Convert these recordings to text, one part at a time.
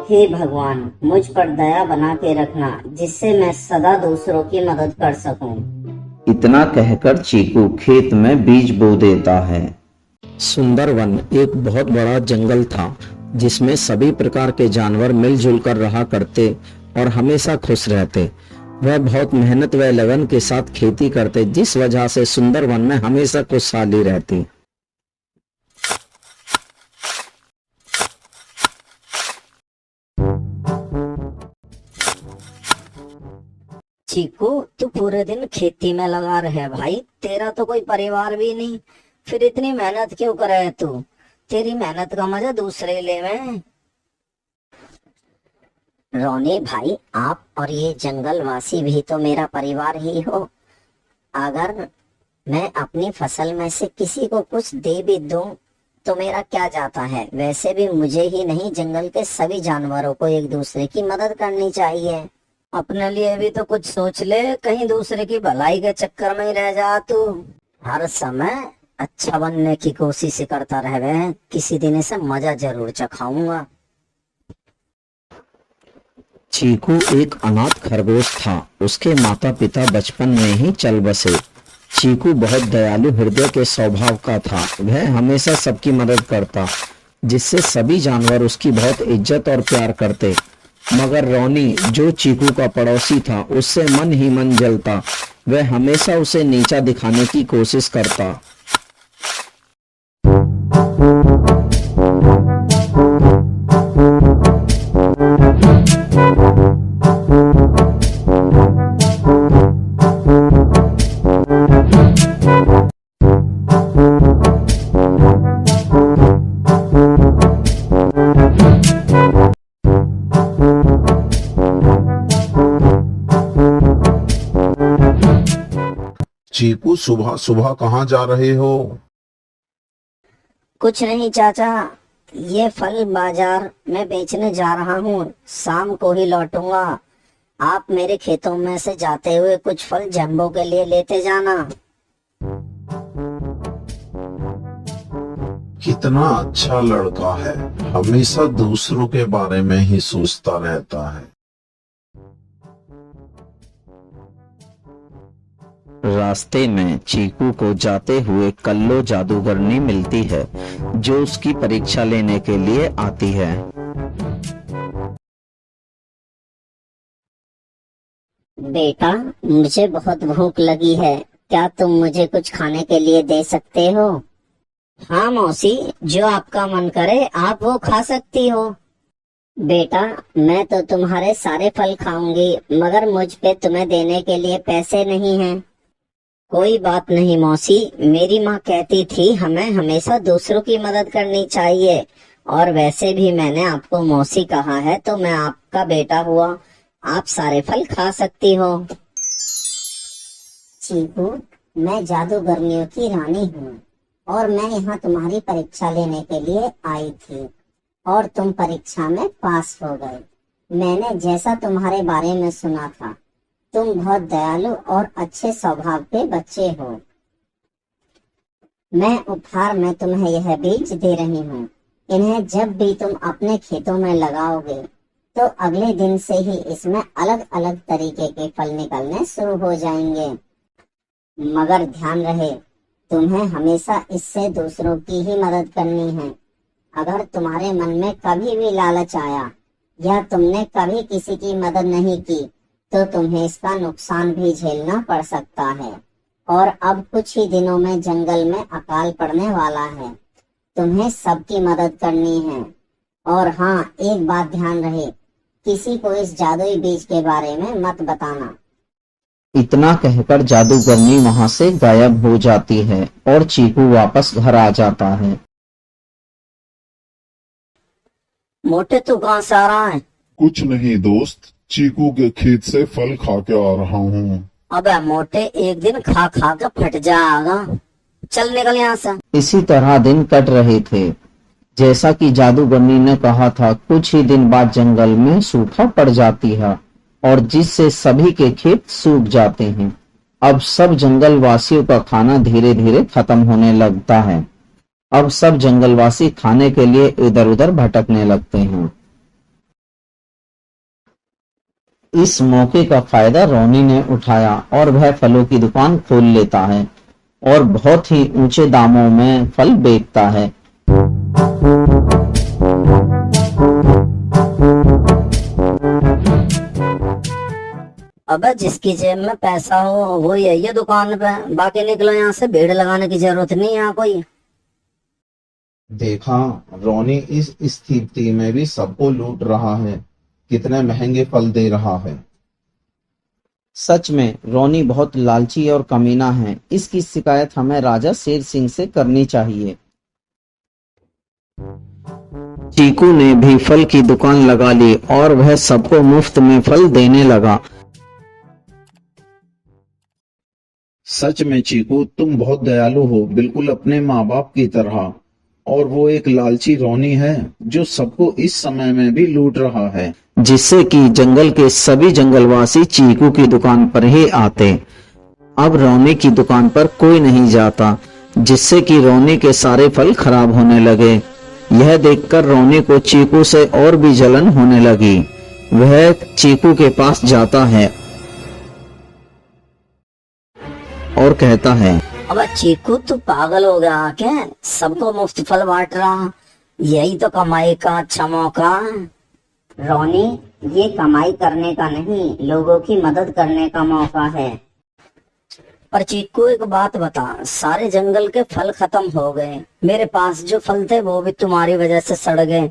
हे भगवान, मुझ पर दया बना के रखना, जिससे मैं सदा दूसरों की मदद कर सकूं। इतना कहकर चीकू खेत में बीज बो देता है। सुंदरवन एक बहुत बड़ा जंगल था, जिसमें सभी प्रकार के जानवर मिलजुल कर रहा करते और हमेशा खुश रहते। वह बहुत मेहनत व लगन के साथ खेती करते, जिस वजह से सुंदरवन में हमेशा खुशहाली रहती। चीकू, तू पूरे दिन खेती में लगा रहे भाई, तेरा तो कोई परिवार भी नहीं, फिर इतनी मेहनत क्यों करे तू? तेरी मेहनत का मजा दूसरे ले में। रोनी भाई, आप और ये जंगलवासी भी तो मेरा परिवार ही हो। अगर मैं अपनी फसल में से किसी को कुछ दे भी दूं तो मेरा क्या जाता है? वैसे भी मुझे ही नहीं, जंगल के सभी जानवरों को एक दूसरे की मदद करनी चाहिए। अपने लिए भी तो कुछ सोच ले, कहीं दूसरे की भलाई के चक्कर में ही रह जा तू। हर समय अच्छा बनने की कोशिश करता रहे, किसी दिन इसे मजा जरूर चखाऊंगा। चीकू एक अनाथ खरगोश था। उसके माता पिता बचपन में ही चल बसे। चीकू बहुत दयालु हृदय के स्वभाव का था। वह हमेशा सबकी मदद करता, जिससे सभी जानवर उसकी बहुत इज्जत और प्यार करते। मगर रोनी, जो चीकू का पड़ोसी था, उससे मन ही मन जलता। वह हमेशा उसे नीचा दिखाने की कोशिश करता। चीकू, सुबह सुबह कहाँ जा रहे हो? कुछ नहीं चाचा, ये फल बाजार में बेचने जा रहा हूँ, शाम को ही लौटूंगा। आप मेरे खेतों में से जाते हुए कुछ फल जंबो के लिए लेते जाना। कितना अच्छा लड़का है, हमेशा दूसरों के बारे में ही सोचता रहता है। रास्ते में चीकू को जाते हुए कल्लो जादूगरनी मिलती है, जो उसकी परीक्षा लेने के लिए आती है। बेटा, मुझे बहुत भूख लगी है, क्या तुम मुझे कुछ खाने के लिए दे सकते हो? हाँ मौसी, जो आपका मन करे आप वो खा सकती हो। बेटा, मैं तो तुम्हारे सारे फल खाऊंगी, मगर मुझ पे तुम्हें देने के लिए पैसे नहीं हैं। कोई बात नहीं मौसी, मेरी माँ कहती थी हमें हमेशा दूसरों की मदद करनी चाहिए, और वैसे भी मैंने आपको मौसी कहा है तो मैं आपका बेटा हुआ, आप सारे फल खा सकती हो। चीकू, मैं जादूगरनियों की रानी हूँ और मैं यहाँ तुम्हारी परीक्षा लेने के लिए आई थी और तुम परीक्षा में पास हो गए। मैंने जैसा तुम्हारे बारे में सुना था, तुम बहुत दयालु और अच्छे स्वभाव के बच्चे हो। मैं उपहार में तुम्हें यह बीज दे रही हूँ। इन्हें जब भी तुम अपने खेतों में लगाओगे तो अगले दिन से ही इसमें अलग अलग तरीके के फल निकलने शुरू हो जाएंगे। मगर ध्यान रहे, तुम्हें हमेशा इससे दूसरों की ही मदद करनी है। अगर तुम्हारे मन में कभी भी लालच आया या तुमने कभी किसी की मदद नहीं की तो तुम्हें इसका नुकसान भी झेलना पड़ सकता है। और अब कुछ ही दिनों में जंगल में अकाल पड़ने वाला है, तुम्हें सबकी मदद करनी है। और हाँ, एक बात ध्यान रहे, किसी को इस जादुई बीज के बारे में मत बताना। इतना कहकर जादूगरनी वहां से गायब हो जाती है और चीकू वापस घर आ जाता है। मोटे, तू कहाँ से आ रहा है? कुछ नहीं दोस्त, चीकू के खेत से फल खा के आ रहा हूँ। अबे मोटे, एक दिन खा खा के फट जाएगा, चल निकल यहाँ से। इसी तरह दिन कट रहे थे। जैसा कि जादूगरनी ने कहा था, कुछ ही दिन बाद जंगल में सूखा पड़ जाती है और जिससे सभी के खेत सूख जाते हैं। अब सब जंगल वासियों का खाना धीरे धीरे खत्म होने लगता है। अब सब जंगलवासी खाने के लिए इधर उधर भटकने लगते हैं। इस मौके का फायदा रोनी ने उठाया और वह फलों की दुकान खोल लेता है और बहुत ही ऊंचे दामों में फल बेचता है। अबे जिसकी जेब में पैसा हो वो यही है दुकान पे, बाकी निकलो यहाँ से, भीड़ लगाने की जरूरत नहीं है यहाँ कोई। देखा, रोनी इस स्थिति में भी सबको लूट रहा है। कितने महंगे फल दे रहा है। सच में रोनी बहुत लालची और कमीना है। इसकी शिकायत हमें राजा शेर सिंह से करनी चाहिए। चीकू ने भी फल की दुकान लगा ली और वह सबको मुफ्त में फल देने लगा। सच में चीकू, तुम बहुत दयालु हो, बिल्कुल अपने माँ बाप की तरह। और वो एक लालची रोनी है जो सबको इस समय में भी लूट रहा है, जिससे कि जंगल के सभी जंगलवासी चीकू की दुकान पर ही आते। अब रोनी की दुकान पर कोई नहीं जाता, जिससे कि रोनी के सारे फल खराब होने लगे। यह देखकर रोनी को चीकू से और भी जलन होने लगी। वह चीकू के पास जाता है और कहता है, अब चीकू तू पागल हो गया क्या? सबको मुफ्त फल बांट रहा, यही तो कमाई का अच्छा मौका। रोनी, ये कमाई करने का नहीं, लोगों की मदद करने का मौका है। पर चीकू एक बात बता, सारे जंगल के फल खत्म हो गए, मेरे पास जो फल थे वो भी तुम्हारी वजह से सड़ गए।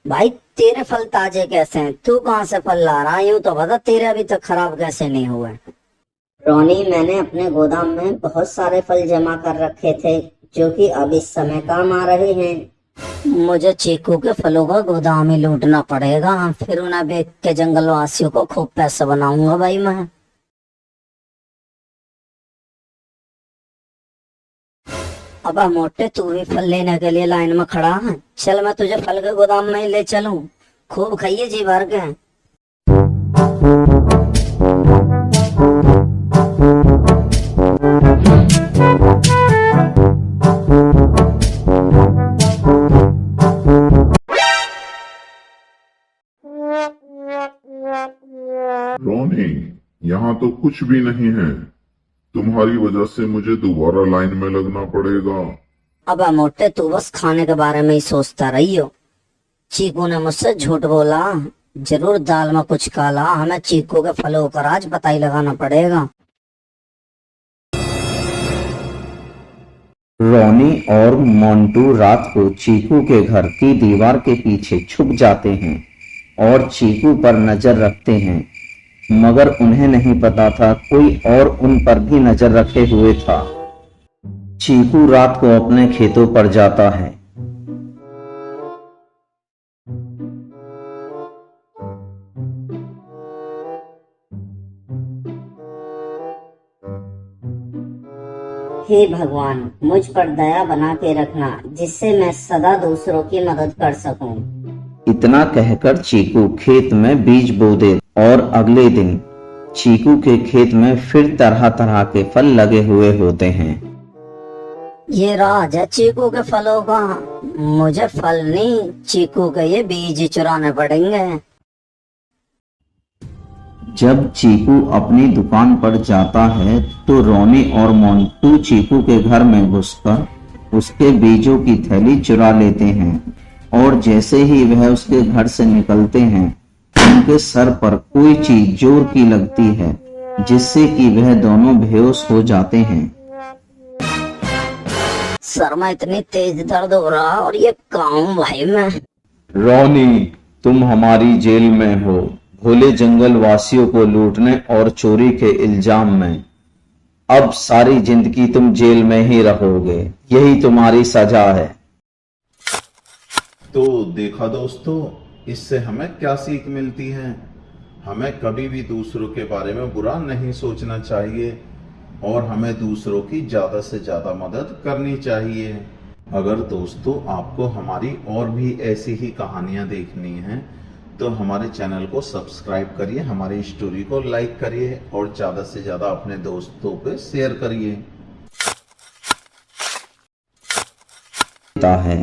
भाई तेरे फल ताजे कैसे हैं? तू कहाँ से फल ला रहा है? यूं तो बता, तेरे अभी तक खराब कैसे नहीं हुए? रोनी, मैंने अपने गोदाम में बहुत सारे फल जमा कर रखे थे जो कि अब इस समय काम आ रहे हैं। मुझे चीकू के फलों का गोदाम ही लूटना पड़ेगा, फिर उन्हें बेच के जंगल वासियों को खूब पैसा बनाऊंगा भाई मैं। अब मोटे, तू भी फल लेने के लिए लाइन में खड़ा है, चल मैं तुझे फल के गोदाम में ही ले चलूं, खूब खाइए जी भर के। रोनी, यहाँ तो कुछ भी नहीं है। तुम्हारी वजह से मुझे दोबारा लाइन में लगना पड़ेगा। अब मोटे, तू बस खाने के बारे में ही सोचता रही हो। चीकू ने मुझसे झूठ बोला, जरूर दाल में कुछ काला। हमें चीकू के फलों का राज पता ही लगाना पड़ेगा। रोनी और मोंटू रात को चीकू के घर की दीवार के पीछे छुप जाते हैं और चीकू पर नजर रखते हैं, मगर उन्हें नहीं पता था कोई और उन पर भी नजर रखे हुए था। चीकू रात को अपने खेतों पर जाता है। हे भगवान, मुझ पर दया बना के रखना, जिससे मैं सदा दूसरों की मदद कर सकूं। इतना कहकर चीकू खेत में बीज बो दे और अगले दिन चीकू के खेत में फिर तरह तरह के फल लगे हुए होते हैं। ये राज है चीकू के फलों का, मुझे फल नहीं, चीकू के ये बीज चुराने पड़ेंगे। जब चीकू अपनी दुकान पर जाता है तो रोनी और मोंटू चीकू के घर में घुसकर उसके बीजों की थैली चुरा लेते हैं और जैसे ही वह उसके घर से निकलते हैं उनके सर पर कोई चीज जोर की लगती है, जिससे कि वह दोनों बेहोश हो जाते हैं। सर में इतनी तेज दर्द हो रहा और ये काम भाई मैं। रोनी, तुम हमारी जेल में हो, भोले जंगल वासियों को लूटने और चोरी के इल्जाम में। अब सारी जिंदगी तुम जेल में ही रहोगे, यही तुम्हारी सजा है। तो देखा दोस्तों, इससे हमें क्या सीख मिलती है। हमें कभी भी दूसरों के बारे में बुरा नहीं सोचना चाहिए और हमें दूसरों की ज्यादा से ज्यादा मदद करनी चाहिए। अगर दोस्तों आपको हमारी और भी ऐसी ही कहानियां देखनी हैं तो हमारे चैनल को सब्सक्राइब करिए, हमारी स्टोरी को लाइक करिए और ज्यादा से ज्यादा अपने दोस्तों पे शेयर करिए। है